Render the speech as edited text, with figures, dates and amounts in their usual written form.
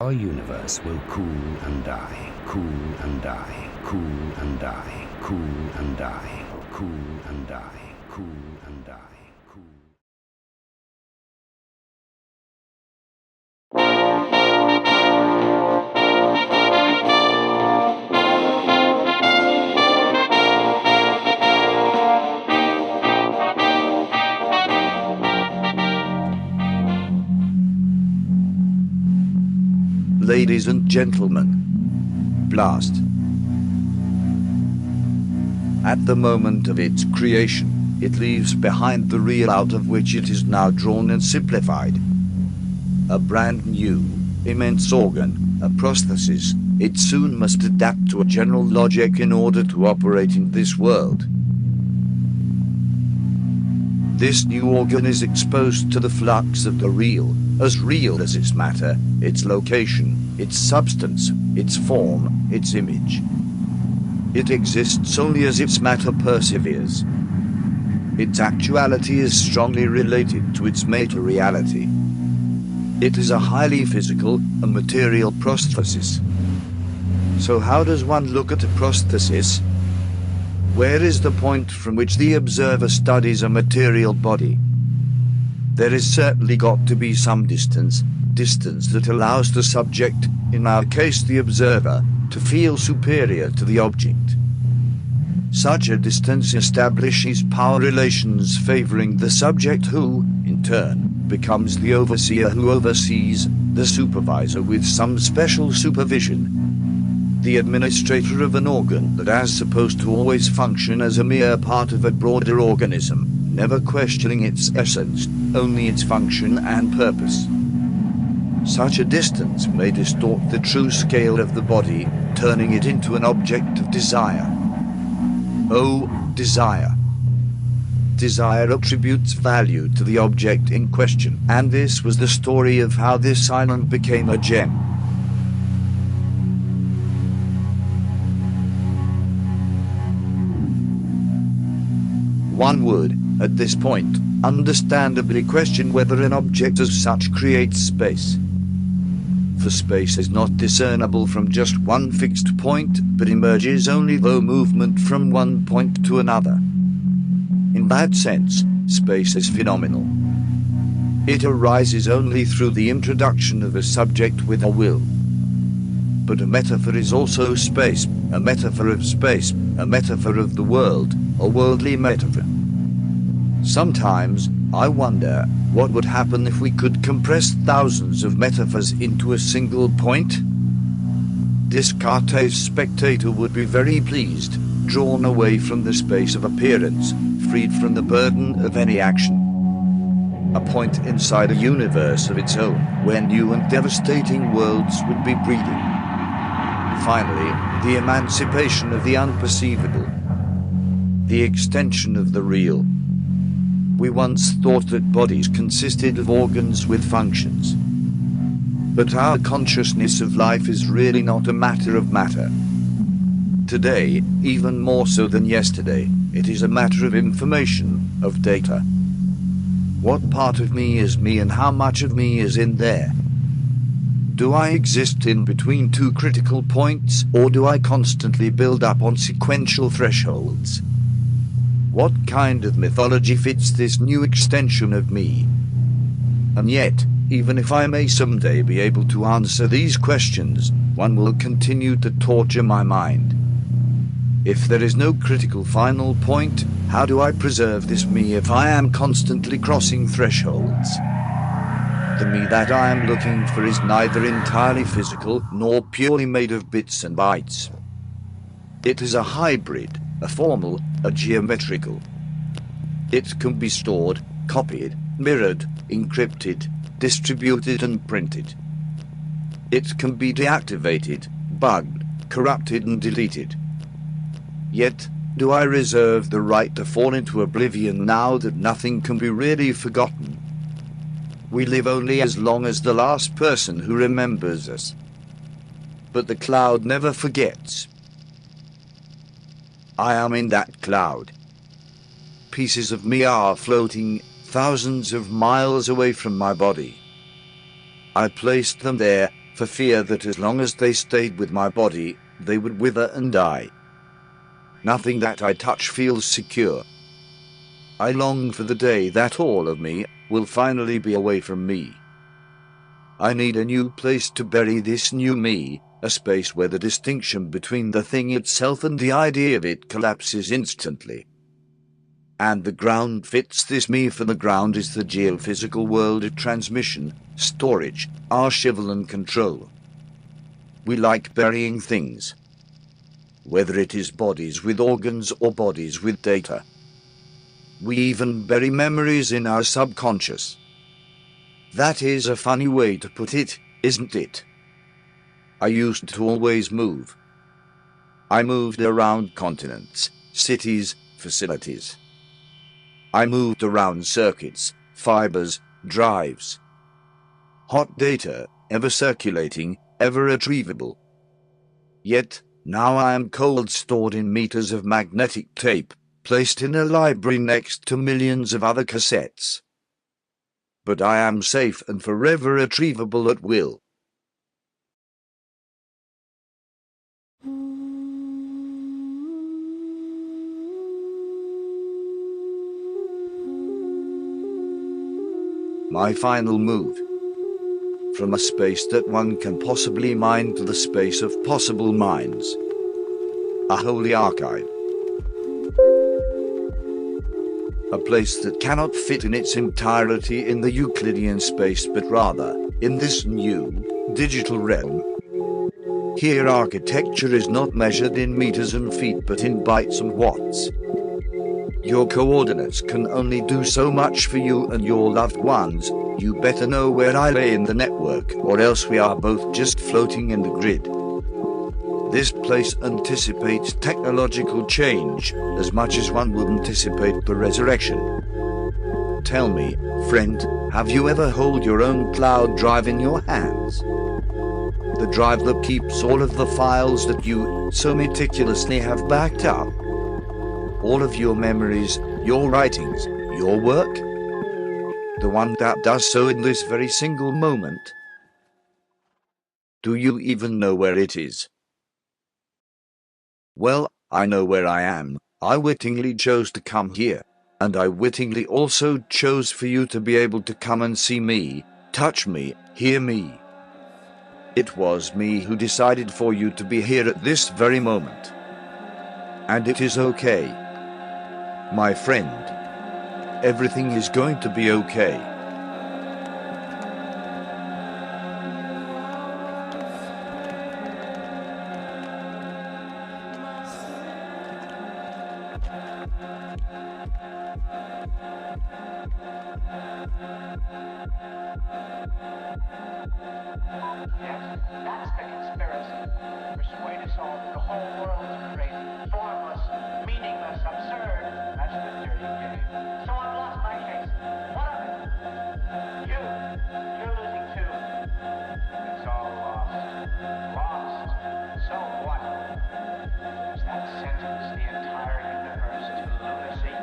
Our universe will cool and die, cool and die, cool and die, cool and die, cool and die, cool and die, cool. Ladies and gentlemen, blast. At the moment of its creation, it leaves behind the real out of which it is now drawn and simplified. A brand new, immense organ, a prosthesis, it soon must adapt to a general logic in order to operate in this world. This new organ is exposed to the flux of the real as its matter, its location, its substance, its form, its image. It exists only as its matter perseveres. Its actuality is strongly related to its materiality. It is a highly physical, a material prosthesis. So how does one look at a prosthesis? Where is the point from which the observer studies a material body? There has certainly got to be some distance that allows the subject, in our case the observer, to feel superior to the object. Such a distance establishes power relations favoring the subject who, in turn, becomes the overseer who oversees the supervisor with some special supervision. The administrator of an organ that is supposed to always function as a mere part of a broader organism, never questioning its essence, only its function and purpose. Such a distance may distort the true scale of the body, turning it into an object of desire. Oh, desire. Desire attributes value to the object in question, and this was the story of how this island became a gem. One would, at this point, understandably question whether an object as such creates space. For space is not discernible from just one fixed point, but emerges only through movement from one point to another. In that sense, space is phenomenal. It arises only through the introduction of a subject with a will. But a metaphor is also space, a metaphor of space, a metaphor of the world, a worldly metaphor. Sometimes, I wonder, what would happen if we could compress thousands of metaphors into a single point? Descartes' spectator would be very pleased, drawn away from the space of appearance, freed from the burden of any action. A point inside a universe of its own, where new and devastating worlds would be breeding. Finally, the emancipation of the unperceivable. The extension of the real. We once thought that bodies consisted of organs with functions. But our consciousness of life is really not a matter of matter. Today, even more so than yesterday, it is a matter of information, of data. What part of me is me and how much of me is in there? Do I exist in between two critical points, or do I constantly build up on sequential thresholds? What kind of mythology fits this new extension of me? And yet, even if I may someday be able to answer these questions, one will continue to torture my mind. If there is no critical final point, how do I preserve this me if I am constantly crossing thresholds? The me that I am looking for is neither entirely physical nor purely made of bits and bytes. It is a hybrid, a formal, a geometrical. It can be stored, copied, mirrored, encrypted, distributed and printed. It can be deactivated, bugged, corrupted and deleted. Yet, do I reserve the right to fall into oblivion now that nothing can be really forgotten? We live only as long as the last person who remembers us. But the cloud never forgets. I am in that cloud. Pieces of me are floating thousands of miles away from my body. I placed them there, for fear that as long as they stayed with my body, they would wither and die. Nothing that I touch feels secure. I long for the day that all of me will finally be away from me. I need a new place to bury this new me, a space where the distinction between the thing itself and the idea of it collapses instantly. And the ground fits this me, for the ground is the geophysical world of transmission, storage, archival and control. We like burying things, whether it is bodies with organs or bodies with data. We even bury memories in our subconscious. That is a funny way to put it, isn't it? I used to always move. I moved around continents, cities, facilities. I moved around circuits, fibers, drives. Hot data, ever circulating, ever retrievable. Yet, now I am cold, stored in meters of magnetic tape, placed in a library next to millions of other cassettes. But I am safe and forever retrievable at will. My final move. From a space that one can possibly mine to the space of possible mines. A holy archive. A place that cannot fit in its entirety in the Euclidean space, but rather in this new, digital realm. Here architecture is not measured in meters and feet, but in bytes and watts. Your coordinates can only do so much for you and your loved ones. You better know where I lay in the network, or else we are both just floating in the grid. This place anticipates technological change as much as one would anticipate the resurrection. Tell me, friend, have you ever held your own cloud drive in your hands? The drive that keeps all of the files that you so meticulously have backed up. All of your memories, your writings, your work? The one that does so in this very single moment? Do you even know where it is? Well, I know where I am. I wittingly chose to come here, and I wittingly also chose for you to be able to come and see me, touch me, hear me. It was me who decided for you to be here at this very moment. And it is okay. My friend, everything is going to be okay. Yes, that's the conspiracy. Persuade us all that the whole world is crazy, formless, meaningless, absurd. That's the dirty game. So I've lost my case. What of it? You're losing too. It's all lost. Lost. So what? Does that sentence the entire universe to lunacy?